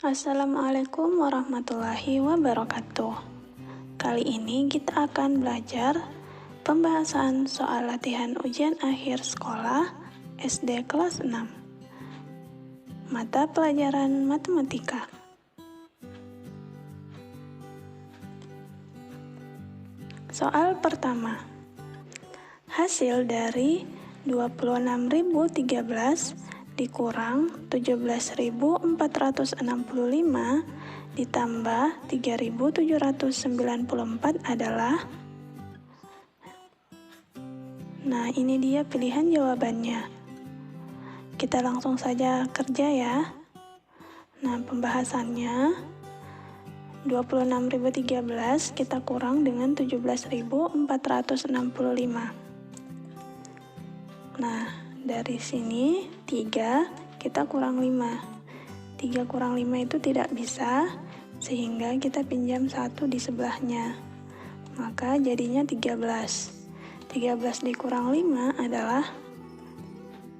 Assalamualaikum warahmatullahi wabarakatuh. Kali ini kita akan belajar pembahasan soal latihan ujian akhir sekolah SD kelas 6. Mata pelajaran matematika. Soal pertama. Hasil dari 26.013 dikurang 17.465 ditambah 3.794 adalah. Nah, ini dia pilihan jawabannya. Kita langsung saja kerja ya. Nah, pembahasannya 26.013 kita kurang dengan 17.465. Nah, dari sini 3 kita kurang 5. 3 kurang 5 itu tidak bisa, sehingga kita pinjam 1 di sebelahnya. Maka jadinya 13. 13 dikurang 5 adalah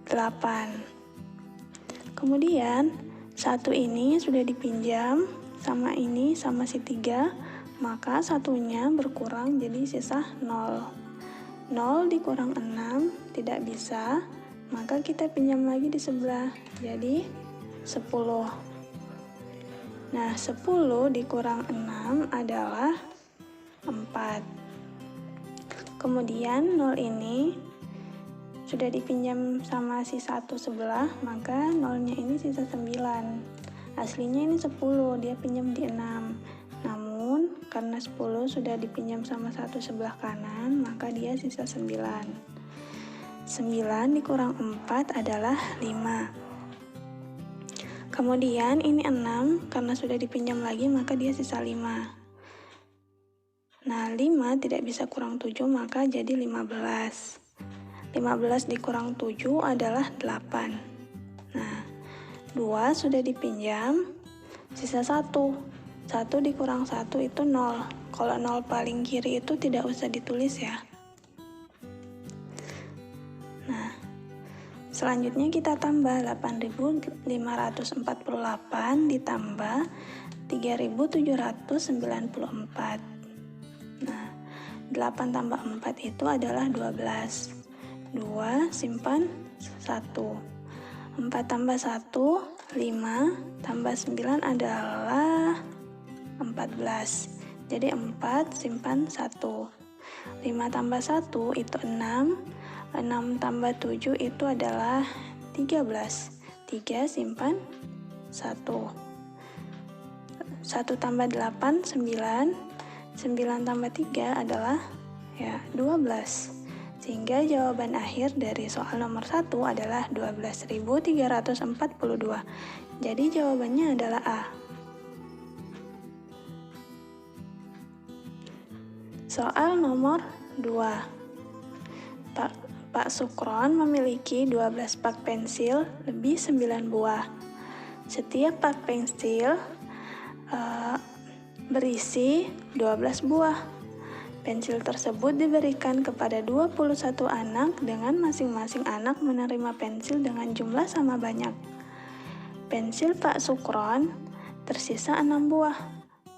8. Kemudian 1 ini sudah dipinjam sama ini sama si 3, maka satunya berkurang jadi sisa 0. 0 dikurang 6 tidak bisa, maka kita pinjam lagi di sebelah, jadi 10. Nah, 10 dikurang 6 adalah 4. Kemudian 0 ini sudah dipinjam sama si 1 sebelah, maka 0-nya ini sisa 9. Aslinya ini 10, dia pinjam di 6. Namun, karena 10 sudah dipinjam sama 1 sebelah kanan, maka dia sisa 9. 9 dikurang 4 adalah 5. Kemudian ini 6, karena sudah dipinjam lagi maka dia sisa 5. Nah, 5 tidak bisa kurang 7, maka jadi 15. 15 dikurang 7 adalah 8. Nah, 2 sudah dipinjam, sisa 1. 1 dikurang 1 itu 0. Kalau 0 paling kiri itu tidak usah ditulis ya. Nah, selanjutnya kita tambah 8.548 ditambah 3.794. Nah, 8 tambah 4 itu adalah 12. 2 simpan 1. 4 tambah 1, 5, tambah 9 adalah 14. Jadi 4 simpan 1. 5 tambah 1 itu 6. 6 tambah 7 itu adalah 13. 3 simpan 1. 1 tambah 8, 9. 9 tambah 3 adalah 12. Sehingga jawaban akhir dari soal nomor 1 adalah 12.342. Jadi jawabannya adalah A. Soal nomor 2. Pak Sukron memiliki 12 pak pensil lebih 9 buah. Setiap pak pensil berisi 12 buah. Pensil tersebut diberikan kepada 21 anak dengan masing-masing anak menerima pensil dengan jumlah sama banyak. Pensil Pak Sukron tersisa 6 buah.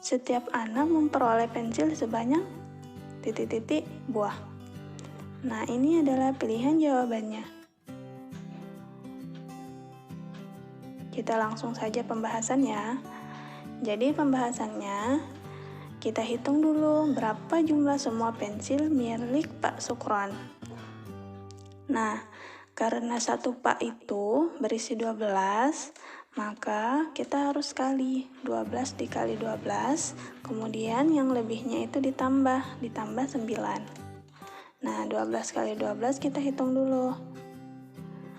Setiap anak memperoleh pensil sebanyak ... buah. Nah, ini adalah pilihan jawabannya. Kita langsung saja pembahasan ya. Jadi pembahasannya, kita hitung dulu berapa jumlah semua pensil milik Pak Sukron. Nah, karena satu pak itu berisi 12, maka kita harus kali 12 dikali 12, kemudian yang lebihnya itu ditambah 9. Nah, 12 kali 12 kita hitung dulu.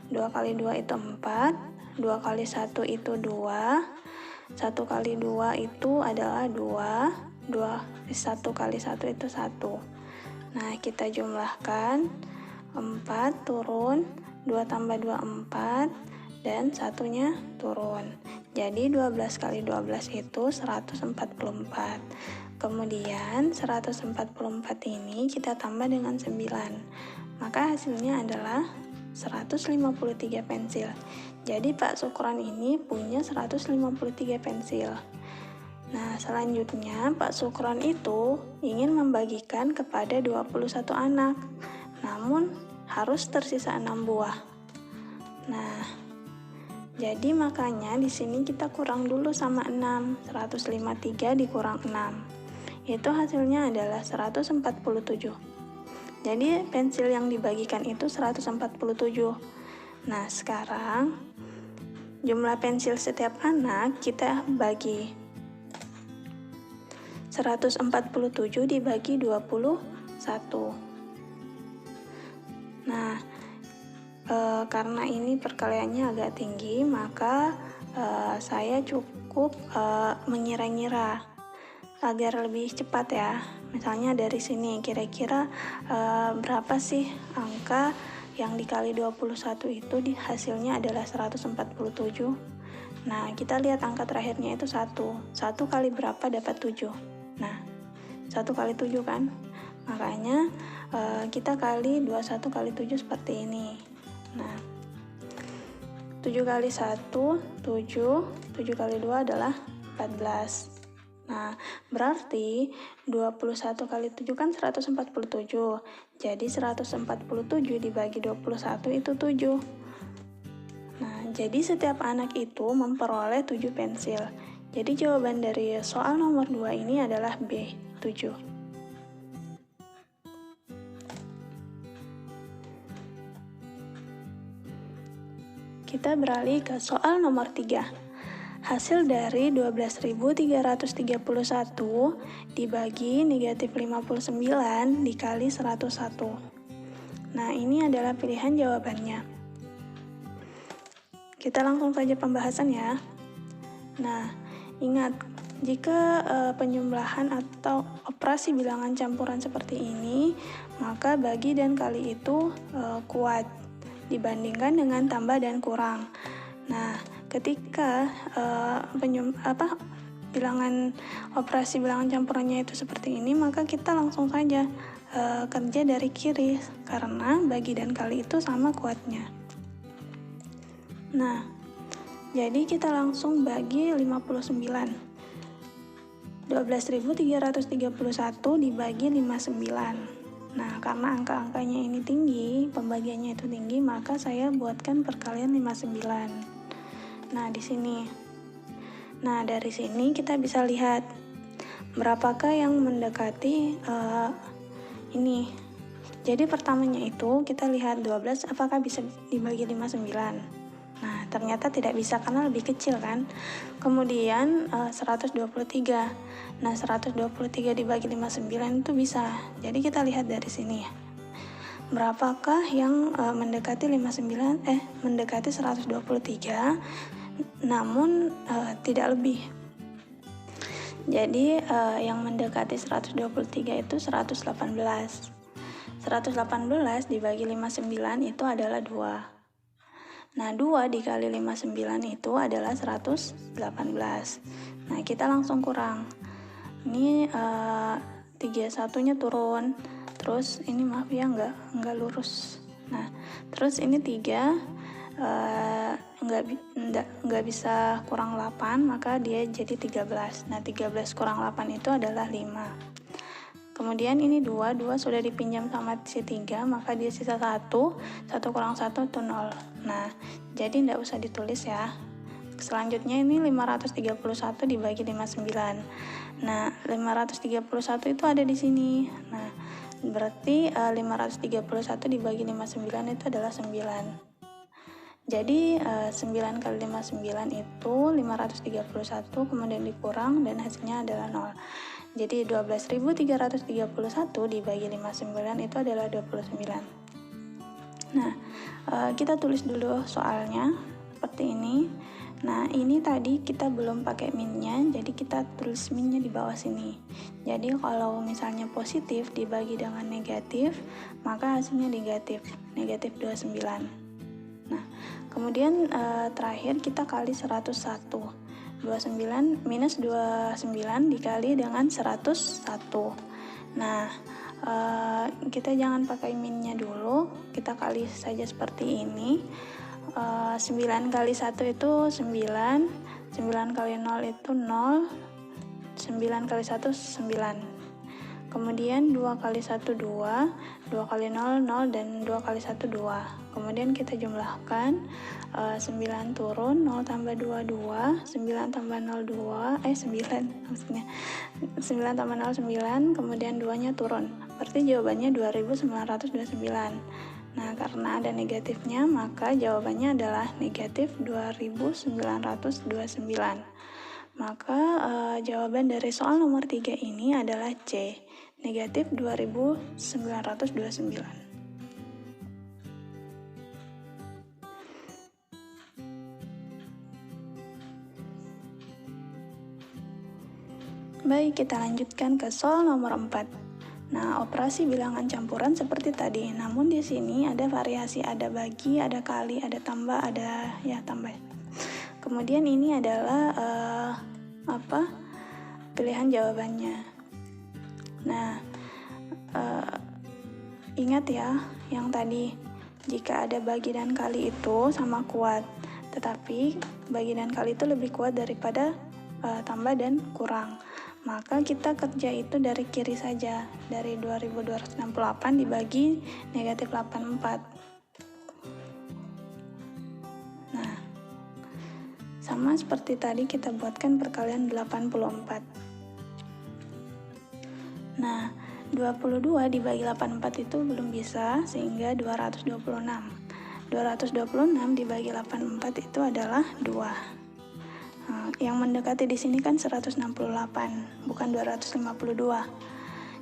2 kali 2 itu 4, 2 kali 1 itu 2, 1 kali 2 itu adalah 2, 1 kali 1 itu 1. Nah, kita jumlahkan, 4 turun, 2 tambah 2 4, dan satunya turun. Jadi 12 kali 12 itu 144. Kemudian 144 ini kita tambah dengan 9. Maka hasilnya adalah 153 pensil. Jadi Pak Sukron ini punya 153 pensil. Nah, selanjutnya Pak Sukron itu ingin membagikan kepada 21 anak, namun harus tersisa 6 buah. Nah, jadi makanya di sini kita kurang dulu sama 6, 153 dikurang 6. Itu hasilnya adalah 147. Jadi pensil yang dibagikan itu 147. Nah, sekarang jumlah pensil setiap anak kita bagi. 147 dibagi 21. Nah, karena ini perkaliannya agak tinggi, maka saya cukup mengira-ngira agar lebih cepat ya. Misalnya dari sini kira-kira berapa sih angka yang dikali 21 itu hasilnya adalah 147. Nah, kita lihat angka terakhirnya itu 1. 1 kali berapa dapat 7. Nah, 1 kali 7 kan? Makanya kita kali 21 kali 7 seperti ini. Nah, 7 kali 1, 7. 7 kali 2 adalah 14. Nah, berarti 21 kali 7 kan 147. Jadi 147 dibagi 21 itu 7. Nah, jadi setiap anak itu memperoleh 7 pensil. Jadi jawaban dari soal nomor 2 ini adalah B, 7. Kita beralih ke soal nomor 3. Hasil dari 12.331 dibagi negatif 59 dikali 101. Nah, ini adalah pilihan jawabannya. Kita langsung saja pembahasan ya. Nah, ingat, jika penjumlahan atau operasi bilangan campuran seperti ini, maka bagi dan kali itu kuat dibandingkan dengan tambah dan kurang. Nah, ketika operasi bilangan campurannya itu seperti ini, maka kita langsung saja kerja dari kiri karena bagi dan kali itu sama kuatnya. Nah, jadi kita langsung bagi 59. 12.331 dibagi 59. Nah, karena angka-angkanya ini tinggi, pembagiannya itu tinggi, maka saya buatkan perkalian 59. Nah, di sini. Nah, dari sini kita bisa lihat berapakah yang mendekati ini. Jadi pertamanya itu kita lihat 12 apakah bisa dibagi 59. Nah, ternyata tidak bisa karena lebih kecil kan. Kemudian 123. Nah, 123 dibagi 59 itu bisa. Jadi kita lihat dari sini ya. Berapakah yang mendekati 123 namun tidak lebih. Jadi yang mendekati 123 itu 118. 118 dibagi 59 itu adalah 2. Nah, 2 dikali 59 itu adalah 118. Nah, kita langsung kurang. Ini 31-nya turun. Terus ini maaf ya, enggak lurus. Nah, terus ini 3 enggak bisa kurang 8, maka dia jadi 13. Nah, 13 kurang 8 itu adalah 5. Kemudian ini 2 sudah dipinjam sama si 3, maka dia sisa 1 kurang 1 itu 0. Nah, jadi tidak usah ditulis ya. Selanjutnya ini 531 dibagi 59. Nah, 531 itu ada di sini. Nah, berarti 531 dibagi 59 itu adalah 9. Jadi 9 kali 59 itu 531, kemudian dikurang dan hasilnya adalah 0. Jadi 12.331 dibagi 59 itu adalah 29. Nah, kita tulis dulu soalnya seperti ini. Nah, ini tadi kita belum pakai minnya, jadi kita tulis minnya di bawah sini. Jadi kalau misalnya positif dibagi dengan negatif, maka hasilnya negatif 29. Nah, kemudian terakhir kita kali 101. 29 minus 29 dikali dengan 101. Nah, kita jangan pakai minnya dulu, kita kali saja seperti ini. 9 kali 1 itu 9, 9 kali 0 itu 0, 9 kali 1 9. Kemudian 2 kali 1 2, 2 kali 0 0, dan 2 kali 1 2. Kemudian kita jumlahkan, 9 turun, 0 tambah 2 2, 9 tambah 0 2, 9 maksudnya 9 tambah 0 9, kemudian 2 nya turun, berarti jawabannya 2929. Nah, karena ada negatifnya, maka jawabannya adalah negatif 2929. Maka jawaban dari soal nomor 3 ini adalah C, negatif 2929. Baik, kita lanjutkan ke soal nomor 4. Nah, operasi bilangan campuran seperti tadi, namun di sini ada variasi, ada bagi, ada kali, ada tambah, ada tambah. Kemudian ini adalah pilihan jawabannya. Nah, ingat ya yang tadi, jika ada bagi dan kali itu sama kuat, tetapi bagi dan kali itu lebih kuat daripada tambah dan kurang. Maka kita kerja itu dari kiri saja, dari 2268 dibagi negatif 84. Nah, sama seperti tadi kita buatkan perkalian 84. Nah, 22 dibagi 84 itu belum bisa, sehingga 226. 226 dibagi 84 itu adalah 2. Yang mendekati di sini kan 168, bukan 252.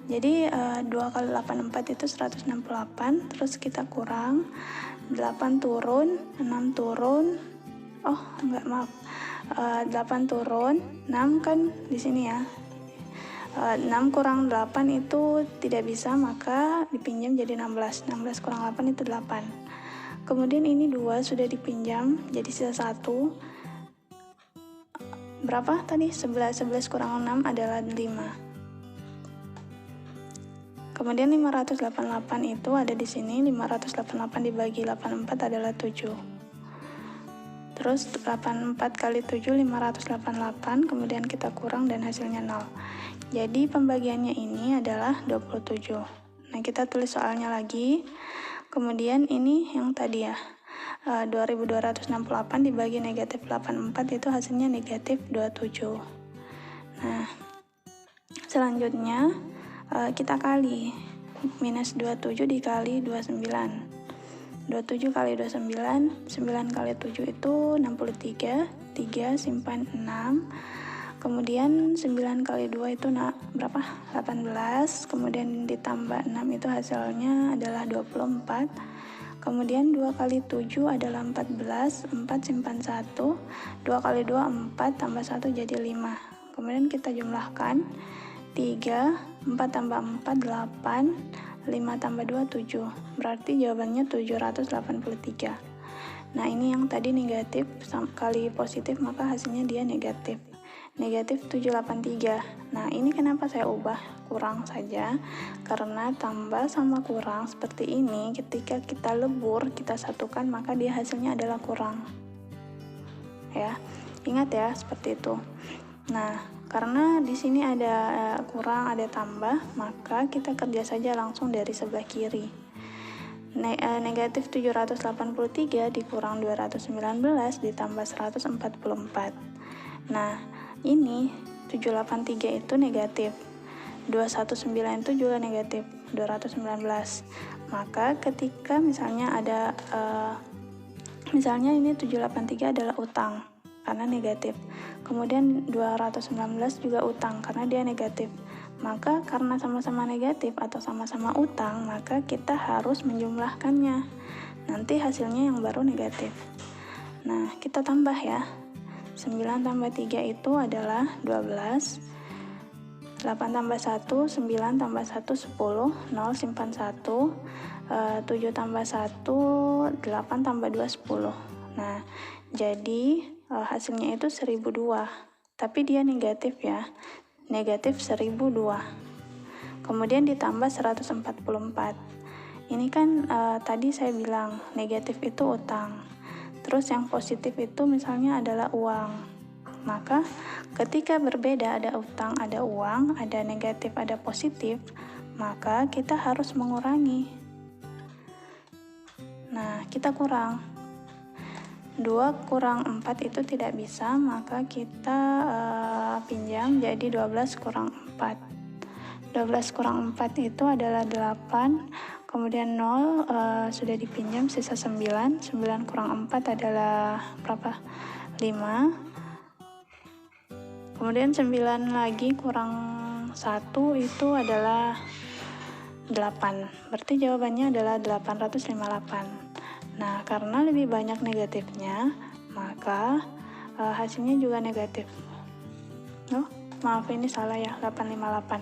Jadi 2 kali 84 itu 168, terus kita kurang 8 turun, 6 turun. 8 turun, 6 kan di sini ya. 6 kurang 8 itu tidak bisa, maka dipinjam jadi 16. 16 kurang 8 itu 8. Kemudian ini 2 sudah dipinjam, jadi sisa 1. Berapa tadi? 11 kurang 6 adalah 5. Kemudian 588 itu ada di sini, 588 dibagi 84 adalah 7. Terus 84 kali 7 588, kemudian kita kurang dan hasilnya 0. Jadi pembagiannya ini adalah 27. Nah, kita tulis soalnya lagi. Kemudian ini yang tadi ya, 2268 dibagi negatif 84 itu hasilnya negatif 27. Nah, selanjutnya kita kali, minus 27 dikali 29. 27 kali 29, 9 kali 7 itu 63, 3 simpan 6. Kemudian 9 kali 2 itu berapa? 18. Kemudian ditambah 6 itu hasilnya adalah 24. Kemudian 2 kali 7 adalah 14, 4 simpan 1, 2 kali 2 4, tambah 1 jadi 5. Kemudian kita jumlahkan, 3, 4 tambah 4 8, 5 tambah 2 7, berarti jawabannya 783. Nah, ini yang tadi negatif kali positif, maka hasilnya dia negatif 783. Nah, ini kenapa saya ubah kurang saja, karena tambah sama kurang seperti ini ketika kita lebur, kita satukan, maka dia hasilnya adalah kurang ya, ingat ya seperti itu. Nah, karena di sini ada kurang, ada tambah, maka kita kerja saja langsung dari sebelah kiri. Negatif 783 dikurang 219 ditambah 144. Nah, ini 783 itu negatif, 219 itu juga negatif, 219. Maka ketika misalnya ada misalnya ini 783 adalah utang karena negatif, kemudian 219 juga utang karena dia negatif, maka karena sama-sama negatif atau sama-sama utang, maka kita harus menjumlahkannya, nanti hasilnya yang baru negatif. Nah, kita tambah ya, 9 tambah 3 itu adalah 12, 8 tambah 1, 9 tambah 1, 10, 0 simpan 1, 7 tambah 1, 8 tambah 2, 10. Nah, jadi hasilnya itu 1002, tapi dia negatif ya, negatif 1002. kemudian ditambah 144. Ini kan tadi saya bilang negatif itu utang, terus yang positif itu misalnya adalah uang. Maka ketika berbeda, ada utang, ada uang, ada negatif, ada positif, maka kita harus mengurangi. Nah, kita kurang 2 kurang 4 itu tidak bisa, maka kita pinjam, jadi 12 kurang 4. 12 kurang 4 itu adalah 8, kemudian 0 sudah dipinjam, sisa 9. 9 kurang 4 adalah berapa? 5. Kemudian 9 lagi kurang 1 itu adalah 8. Berarti jawabannya adalah 858. Nah, karena lebih banyak negatifnya, maka hasilnya juga negatif. Oh, maaf, ini salah ya, 858.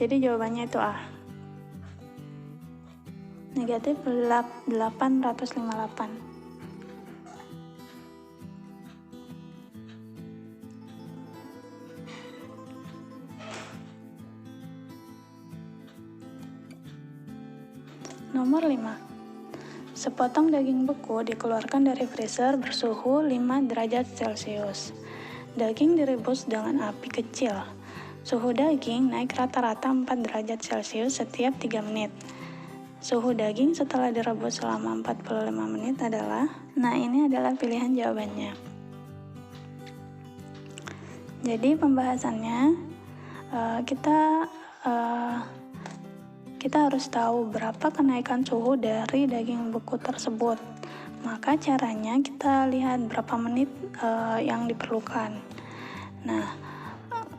Jadi jawabannya itu A. Negatif 858. Nomor 5. Sepotong daging beku dikeluarkan dari freezer bersuhu 5 derajat Celcius. Daging direbus dengan api kecil. Suhu daging naik rata-rata 4 derajat Celcius setiap 3 menit. Suhu daging setelah direbus selama 45 menit adalah, nah ini adalah pilihan jawabannya. Jadi pembahasannya, kita harus tahu berapa kenaikan suhu dari daging beku tersebut. Maka caranya kita lihat berapa menit yang diperlukan. Nah,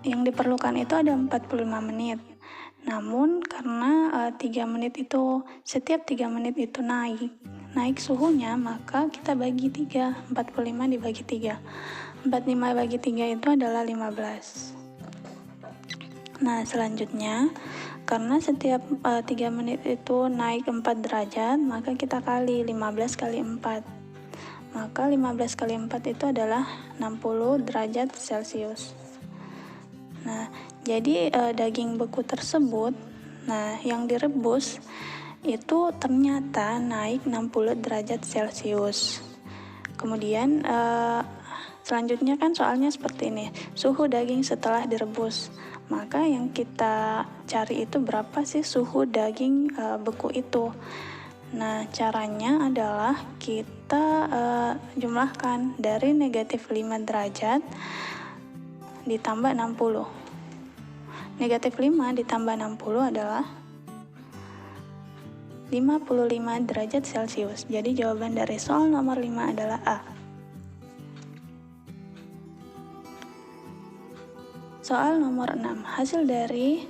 yang diperlukan itu ada 45 menit. Namun karena 3 menit itu, setiap 3 menit itu naik suhunya, maka kita bagi 3. 45 dibagi 3. 45 bagi 3 itu adalah 15. Nah, selanjutnya karena setiap 3 menit itu naik 4 derajat, maka kita kali 15 kali 4. Maka 15 kali 4 itu adalah 60 derajat Celcius. Nah, jadi daging beku tersebut, nah yang direbus itu ternyata naik 60 derajat Celcius. Kemudian selanjutnya kan soalnya seperti ini, suhu daging setelah direbus. Maka yang kita cari itu berapa sih suhu daging beku itu. Nah, caranya adalah kita jumlahkan dari negatif 5 derajat ditambah 60. Negatif 5 ditambah 60 adalah 55 derajat Celcius. Jadi jawaban dari soal nomor 5 adalah A. Soal nomor 6, hasil dari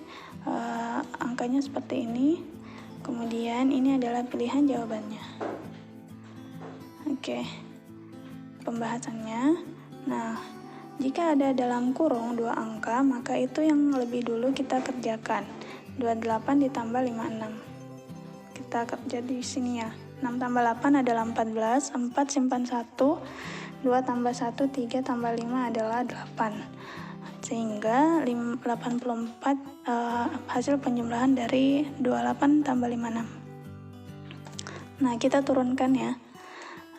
angkanya seperti ini, kemudian ini adalah pilihan jawabannya. Oke, pembahasannya. Nah, jika ada dalam kurung 2 angka, maka itu yang lebih dulu kita kerjakan. 28 ditambah 56. Kita kerja di sini ya. 6 tambah 8 adalah 14, 4 simpan 1, 2 tambah 1, 3 tambah 5 adalah 8. Sehingga 84 hasil penjumlahan dari 28 tambah 56. Nah, kita turunkan ya.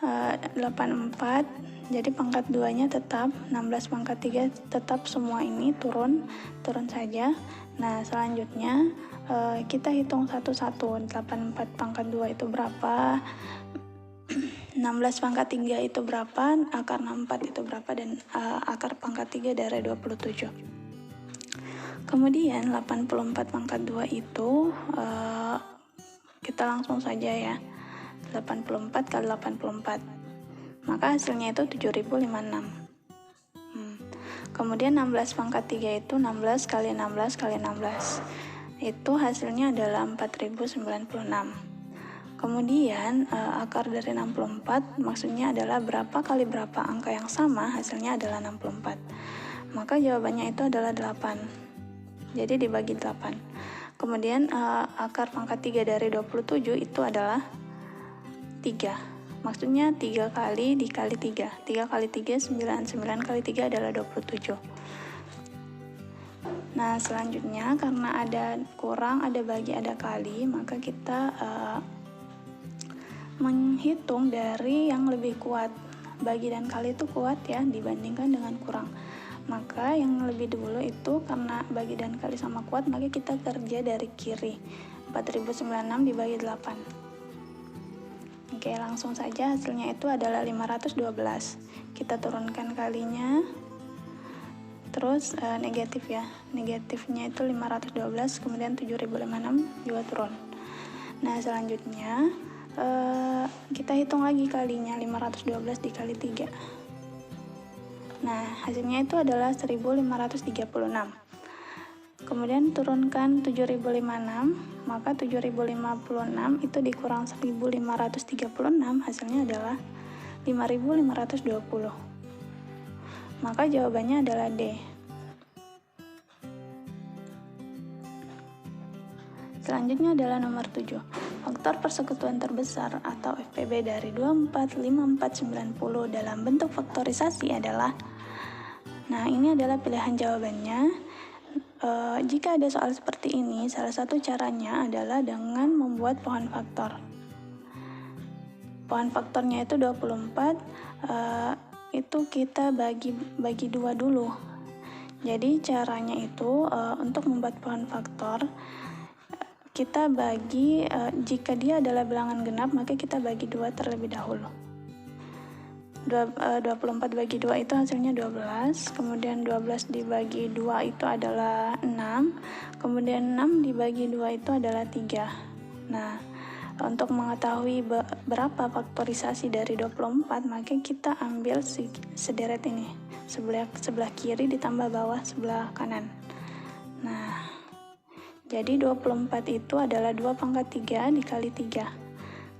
84, jadi pangkat 2 nya tetap, 16 pangkat 3 tetap, semua ini turun saja. Nah, selanjutnya kita hitung satu-satu. 84 pangkat 2 itu berapa, 16 pangkat 3 itu berapa, akar 64 itu berapa, dan akar pangkat 3 dari 27. Kemudian 84 pangkat 2 itu kita langsung saja ya, 84 kali 84, maka hasilnya itu 7056. Kemudian 16 pangkat 3 itu 16 kali 16 kali 16, itu hasilnya adalah 4096. Kemudian akar dari 64 maksudnya adalah berapa kali berapa angka yang sama, hasilnya adalah 64. Maka jawabannya itu adalah 8. Jadi dibagi 8. Kemudian akar pangkat 3 dari 27 itu adalah 3. Maksudnya 3 kali dikali 3. 3 kali 3 9, 9 kali 3 adalah 27. Nah, selanjutnya karena ada kurang, ada bagi, ada kali, maka kita menghitung dari yang lebih kuat. Bagi dan kali itu kuat ya dibandingkan dengan kurang. Maka yang lebih dulu itu karena bagi dan kali sama kuat, maka kita kerja dari kiri. 4096 dibagi 8. Oke, langsung saja hasilnya itu adalah 512. Kita turunkan kalinya. Terus negatif ya. Negatifnya itu 512, kemudian 7056 juga turun. Nah, selanjutnya kita hitung lagi kalinya, 512 dikali 3. Nah, hasilnya itu adalah 1536. Kemudian turunkan 7056, maka 7056 itu dikurang 1536, hasilnya adalah 5520. Maka jawabannya adalah D. Selanjutnya adalah nomor 7. Faktor persekutuan terbesar atau FPB dari 24, 54, 90 dalam bentuk faktorisasi adalah. Nah, ini adalah pilihan jawabannya. Jika ada soal seperti ini, salah satu caranya adalah dengan membuat pohon faktor. Pohon faktornya itu 24, itu kita bagi 2 dulu. Jadi caranya itu untuk membuat pohon faktor, kita bagi, jika dia adalah bilangan genap, maka kita bagi 2 terlebih dahulu. 24 bagi 2 itu hasilnya 12, kemudian 12 dibagi 2 itu adalah 6, kemudian 6 dibagi 2 itu adalah 3. Nah, untuk mengetahui berapa faktorisasi dari 24, maka kita ambil sederet ini, sebelah kiri ditambah bawah sebelah kanan. Nah, jadi 24 itu adalah 2 pangkat 3 dikali 3.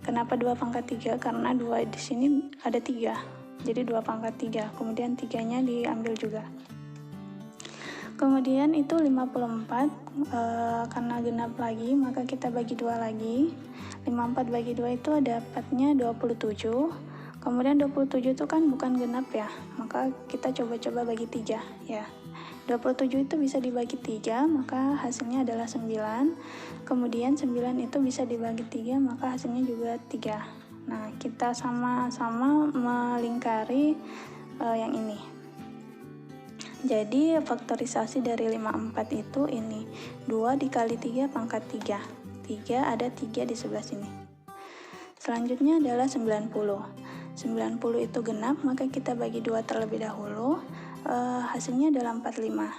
Kenapa 2 pangkat 3? Karena 2 di sini ada 3. Jadi 2 pangkat 3. Kemudian 3-nya diambil juga. Kemudian itu 54, karena genap lagi, maka kita bagi 2 lagi. 54 bagi 2 itu dapatnya 27. Kemudian 27 itu kan bukan genap ya, maka kita coba-coba bagi 3 ya. 27 itu bisa dibagi 3, maka hasilnya adalah 9. Kemudian 9 itu bisa dibagi 3, maka hasilnya juga 3. Nah, kita sama-sama melingkari yang ini. Jadi faktorisasi dari 54 itu ini, 2 dikali 3 pangkat 3. 3 ada 3 di sebelah sini. Selanjutnya adalah 90. 90 itu genap, maka kita bagi 2 terlebih dahulu. Hasilnya adalah 45.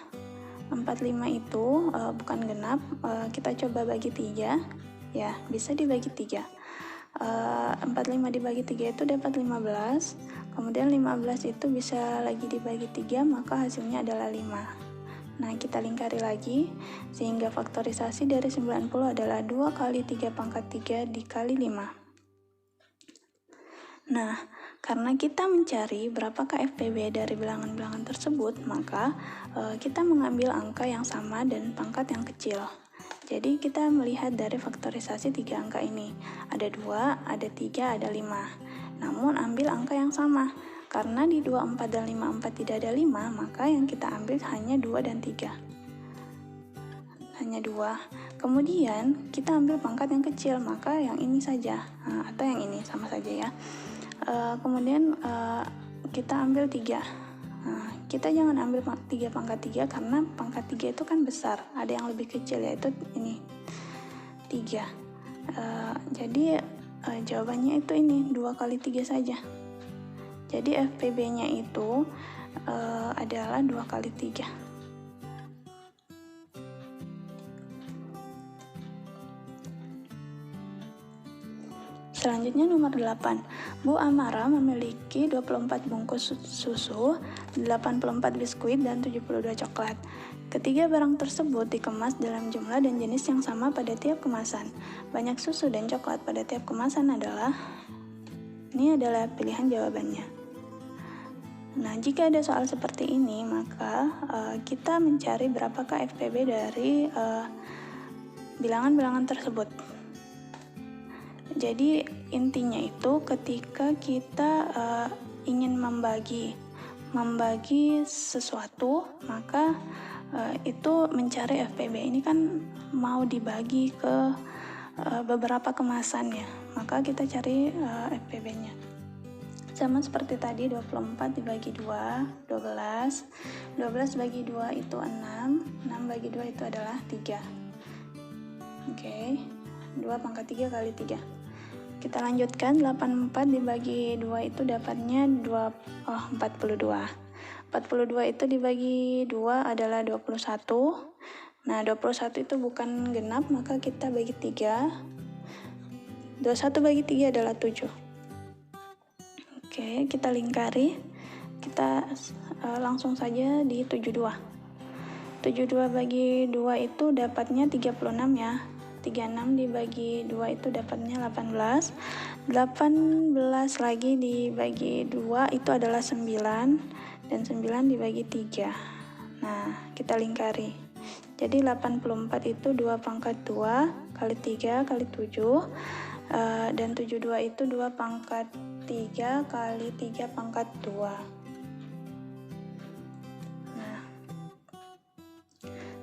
45 itu bukan genap, kita coba bagi 3 ya, bisa dibagi 3. 45 dibagi 3 itu dapat 15, kemudian 15 itu bisa lagi dibagi 3, maka hasilnya adalah 5. Nah, kita lingkari lagi sehingga faktorisasi dari 90 adalah 2 kali 3 pangkat 3 dikali 5. Nah, karena kita mencari berapakah FPB dari bilangan-bilangan tersebut, maka kita mengambil angka yang sama dan pangkat yang kecil. Jadi kita melihat dari faktorisasi 3 angka ini. Ada 2, ada 3, ada 5. Namun ambil angka yang sama. Karena di 24 dan 54 tidak ada 5, maka yang kita ambil hanya 2 dan 3. Hanya 2. Kemudian kita ambil pangkat yang kecil, maka yang ini saja. Atau yang ini sama saja ya. Kemudian kita ambil 3. Kita jangan ambil 3 pangkat 3 karena pangkat 3 itu kan besar, ada yang lebih kecil yaitu ini 3. Jadi jawabannya itu ini 2 kali 3 saja. Jadi FPB nya itu adalah 2 kali 3. Selanjutnya nomor 8. Bu Amara memiliki 24 bungkus susu, 84 biskuit, dan 72 coklat. Ketiga barang tersebut dikemas dalam jumlah dan jenis yang sama pada tiap kemasan. Banyak susu dan coklat pada tiap kemasan adalah. Ini adalah pilihan jawabannya. Nah, jika ada soal seperti ini, maka kita mencari berapakah FPB dari bilangan-bilangan tersebut. Jadi intinya itu ketika kita ingin membagi sesuatu, maka itu mencari FPB. Ini kan mau dibagi ke beberapa kemasan ya, maka kita cari FPB-nya. Sama seperti tadi, 24 dibagi 2, 12. 12 bagi 2 itu 6. 6 bagi 2 itu adalah 3. Oke, 2 pangkat 3 kali 3. Kita lanjutkan, 84 dibagi 2 itu dapatnya 42. 42 itu dibagi 2 adalah 21. Nah, 21 itu bukan genap, maka kita bagi 3. 21 bagi 3 adalah 7. Oke, kita lingkari. Kita langsung saja di 72. 72 bagi 2 itu dapatnya 36 ya. 36 dibagi 2 itu dapatnya 18. 18 lagi dibagi 2 itu adalah 9. Dan 9 dibagi 3. Nah, kita lingkari. Jadi 84 itu 2 pangkat 2 kali 3 kali 7. Dan 72 itu 2 pangkat 3 kali 3 pangkat 2. Nah,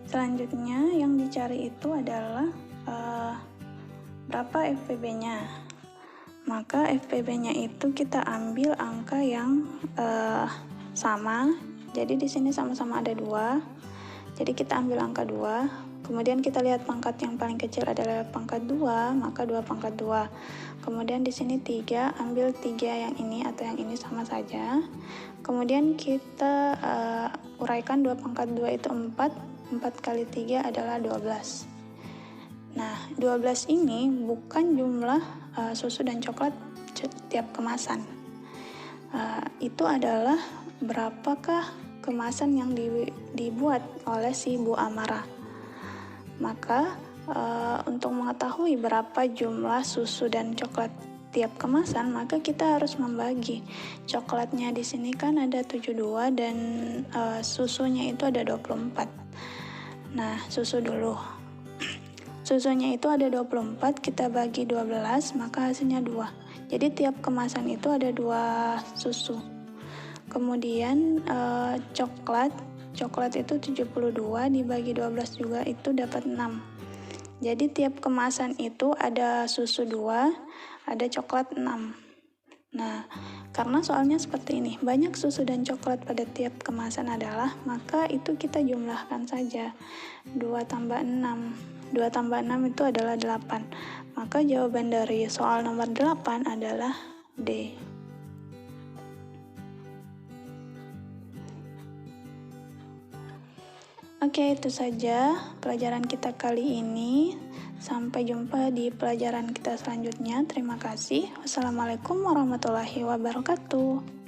selanjutnya yang dicari itu adalah berapa FPB-nya. Maka FPB-nya itu kita ambil angka yang sama. Jadi di sini sama-sama ada 2. Jadi kita ambil angka 2. Kemudian kita lihat pangkat yang paling kecil adalah pangkat 2, maka 2 pangkat 2. Kemudian di sini 3, ambil 3 yang ini atau yang ini sama saja. Kemudian kita uraikan 2 pangkat 2 itu 4. 4 kali 3 adalah 12. Nah, 12 ini bukan jumlah susu dan coklat tiap kemasan. Itu adalah berapakah kemasan yang dibuat oleh si Bu Amara. Maka untuk mengetahui berapa jumlah susu dan coklat tiap kemasan, maka kita harus membagi. Coklatnya di sini kan ada 72 dan susunya itu ada 24. Nah, susu dulu. Susunya itu ada 24, kita bagi 12, maka hasilnya 2. Jadi tiap kemasan itu ada 2 susu. Kemudian coklat itu 72 dibagi 12 juga itu dapat 6. Jadi tiap kemasan itu ada susu 2, ada coklat 6. Nah, karena soalnya seperti ini, banyak susu dan coklat pada tiap kemasan adalah, maka itu kita jumlahkan saja. 2 tambah 6. 2 tambah 6 itu adalah 8. Maka jawaban dari soal nomor 8 adalah D. Oke, itu saja pelajaran kita kali ini. Sampai jumpa di pelajaran kita selanjutnya. Terima kasih. Wassalamualaikum warahmatullahi wabarakatuh.